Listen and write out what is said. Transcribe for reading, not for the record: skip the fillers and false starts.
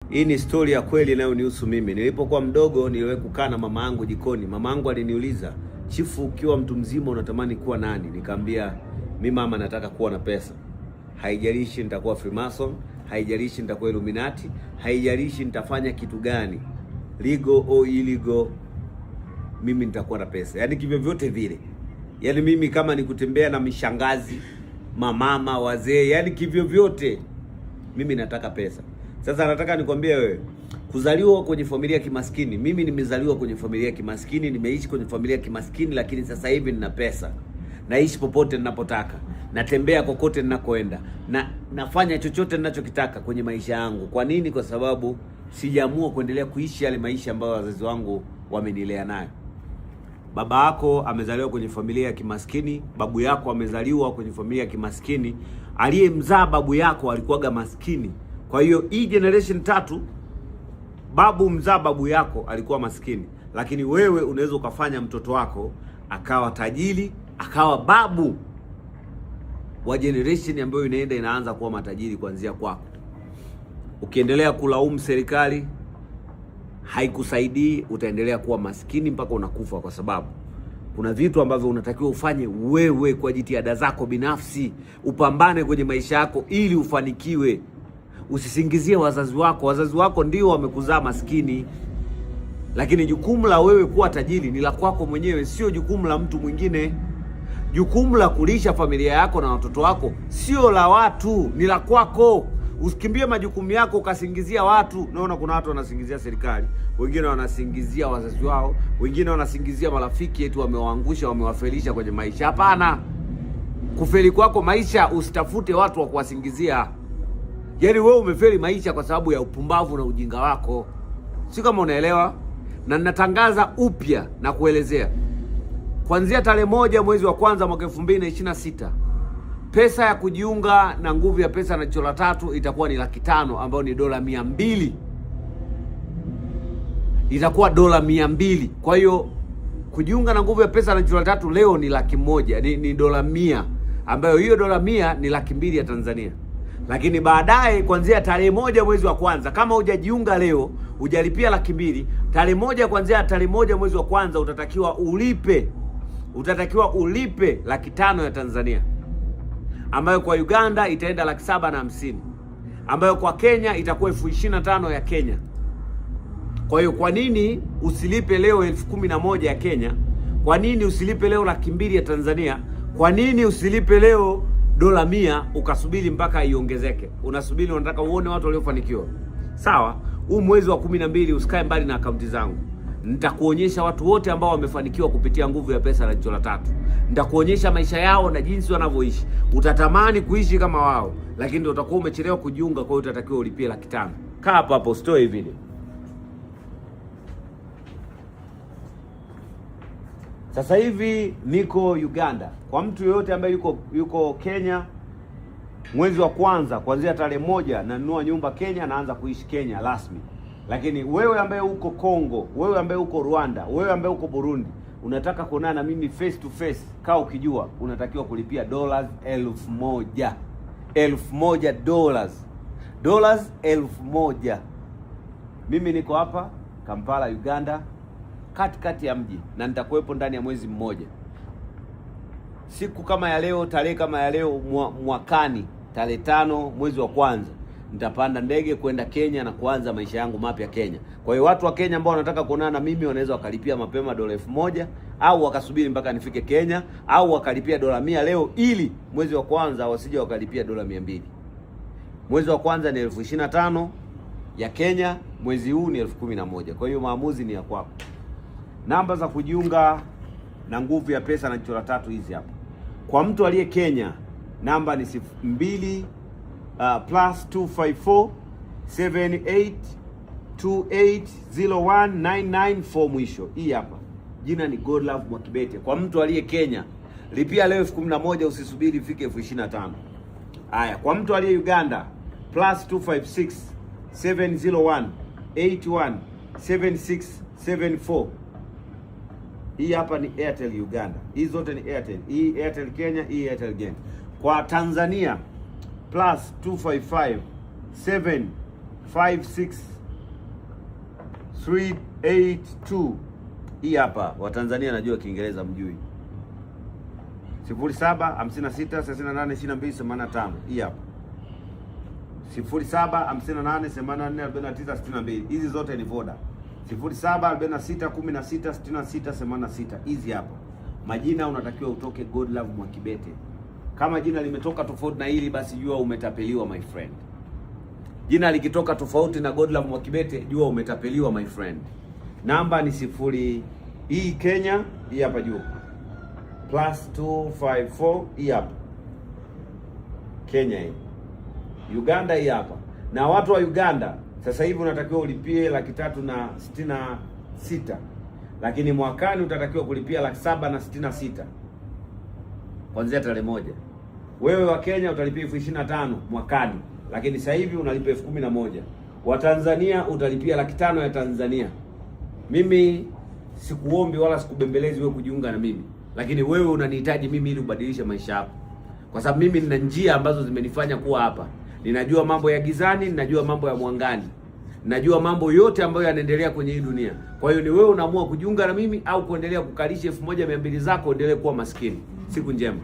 Hii ni story ya kweli inayonihusu mimi. Nilipokuwa mdogo niliwahi kukaa na mama yangu jikoni. Mama yangu aliniuliza, "Chifu, ukiwa mtu mzima unatamani kuwa nani?" Nikamwambia, "Mimi mama, nataka kuwa na pesa. Haijalishi nitakuwa Freemason, haijalishi nitakuwa Illuminati, haijalishi nitafanya kitu gani, legal au illegal, mimi nitakuwa na pesa." Yaani kivyo vyote vile. Yaani mimi kama ni kutembea na mishangazi, mamama, wazee, yaani kivyo vyote mimi nataka pesa. Sasa nataka nikwambie wewe, kuzaliwa kwenye familia ya kimaskini, mimi nimezaliwa kwenye familia ya kimaskini, nimeishi kwenye familia ya kimaskini, lakini sasa hivi nina pesa. Naishi popote ninapotaka, natembea kokote ninakoenda, na nafanya chochote ninachokitaka kwenye maisha yangu. Kwa nini? Kwa sababu sijaamua kuendelea kuishi yale maisha ambayo wazazi wangu wamenilea nayo. Baba yako amezaliwa kwenye familia ya kimaskini, babu yako amezaliwa kwenye familia ya kimaskini, aliyemzaa babu yako alikuwaga maskini. Kwa hiyo hii generation tatu, babu mzaa babu yako alikuwa maskini, lakini wewe unaweza ukafanya mtoto wako akawa tajiri, akawa babu wa generation ambayo inaanza kuwa matajiri kuanzia kwako. Ukiendelea kulaumu serikali haikusaidii, utaendelea kuwa maskini mpaka unakufa, kwa sababu kuna vitu ambavyo unatakiwa ufanye wewe kwa jitihada zako binafsi, upambane kwenye maisha yako ili ufanikiwe. Usisingizie wazazi wako. Wazazi wako ndio wamekuzaa maskini, lakini jukumu la wewe kuwa tajiri ni la kwako mwenyewe, sio jukumu la mtu mwingine. Jukumu la kulisha familia yako na watoto wako sio la watu, ni la kwako. Usikimbie majukumu yako ukasingizia watu. Naona kuna watu wanasingizia serikali, wengine wanasingizia wazazi wao, wengine wanasingizia marafiki eti wamewaangusha, wamewafelisha kwenye maisha. Hapana. Kufeli kwako maisha, usitafute watu wa kuwasingizia. Yaani wewe umefeli maisha kwa sababu ya upumbavu na ujinga wako. Si kama unaelewa? Na ninatangaza upya na kuelezea, kuanzia tarehe 1 mwezi wa kwanza mwaka 2026, pesa ya kujiunga na Nguvu ya Pesa na Jicho la Tatu itakuwa ni $500, ambayo ni dola 200. Itakuwa dola 200. Kwa hiyo kujiunga na Nguvu ya Pesa na Jicho la Tatu leo ni $100, ni dola 100, ambayo hiyo dola 100 ni $200 ya Tanzania. Lakini baadaye kuanzia tarehe 1 mwezi wa kwanza, kama hujajiunga leo, hujalipia $200, tarehe 1, kuanzia tarehe 1 mwezi wa kwanza utatakiwa ulipe $500 ya Tanzania, ambayo kwa Uganda itaenda $750, ambayo kwa Kenya itakuwa $25,000 ya Kenya. Kwa hiyo kwa nini usilipe leo $11,000 ya Kenya? Kwa nini usilipe leo $200 ya Tanzania? Kwa nini usilipe leo dola 100 ukasubiri mpaka iongezeke? Unasubiri, unataka uone watu waliofanikiwa. Sawa, huu mwezi wa 12 usikae mbali na akaunti zangu. Nitakuonyesha watu wote ambao wamefanikiwa kupitia Nguvu ya Pesa na Jicho la Tatu. Nitakuonyesha maisha yao na jinsi wanavyoishi. Utatamani kuishi kama wao, lakini ndio utakuwa umechelewa kujiunga, kwa hiyo utatakiwa ulipie $500. Kaa hapo usitoe video. Sasa hivi niko Uganda. Kwa mtu yeyote ambaye yuko Kenya, mwezi wa kwanza kuanzia tarehe 1 nanunua nyumba Kenya, naanza kuishi Kenya rasmi. Lakini wewe ambaye uko Kongo, wewe ambaye uko Rwanda, wewe ambaye uko Burundi, unataka kuonana na mimi face to face, kaa ukijua unatakiwa kulipia $1,000. $1,000. $1,000. Mimi niko hapa Kampala, Uganda, katikati ya mji, na nitakuwepo ndani ya mwezi mmoja. Siku kama ya leo, tarehe kama ya leo, mwakani tarehe 5 mwezi wa kwanza, nitapanda ndege kwenda Kenya na kuanza maisha yangu mapya Kenya. Kwa hiyo watu wa Kenya ambao wanataka kuonana na mimi wanaweza wakalipia mapema $1,000, au wakasubiri mpaka nifike Kenya, au wakalipia dola 100 leo, ili mwezi wa kwanza wasije wakalipia dola 200. Mwezi wa kwanza ni $25,000 ya Kenya, mwezi huu ni $11,000. Kwa hiyo maamuzi ni ya kwako. Namba za kujiunga na Nguvu ya Pesa na Jicho la Tatu hizi hapa. Kwa mtu aliye Kenya, namba ni +254 78280199 mwisho. Hii hapa. Jina ni Godlove Mwakibete. Kwa mtu aliye Kenya, lipia leo $11,000, usisubiri ifike $25,000. Haya, kwa mtu aliye Uganda, +256 701817674. Hii hapa ni Airtel Uganda. Hizi zote ni Airtel. Hii Airtel Kenya, hii Airtel Uganda. Kwa Tanzania, +255 0756382382. Hii hapa, Watanzania najua Kiingereza mjui. 0756382285. Hii hapa 0758844962. Hizi zote ni Voda. 0746166686. Hizi hapa. Majina unatakiwa utoke Godlove Mwakibete. Kama jina limetoka tofauti na hili, basi jua umetapeliwa my friend. Jina likitoka tofauti na Godlove Mwakibete, jua umetapeliwa my friend. Namba ni 0 hii Kenya, hii hapa juu. +254, hii hapa Kenya hii. Uganda hii hapa. Na watu wa Uganda sasa hivi unatakiwa ulipie 366. Lakini mwakani utatakiwa kulipia 766. Kuanzia tarehe 1. Wewe wa Kenya utalipia 25,000 mwakani, lakini sasa hivi unalipia 11,000. Wa Tanzania utalipia 500,000 ya Tanzania. Mimi sikuombi wala sikubembelezi wewe kujiunga na mimi, lakini wewe unanihitaji mimi ili ubadilishe maisha yako, kwa sababu mimi nina njia ambazo zimenifanya kuwa hapa. Ninajua mambo ya gizani, ninajua mambo ya mwangani, ninajua mambo yote ambayo yanaendelea kwenye hii dunia. Kwa hiyo ni wewe unaamua kujiunga na mimi au kuendelea kukalisha 1200 zako, endelee kuwa maskini. Siku njema.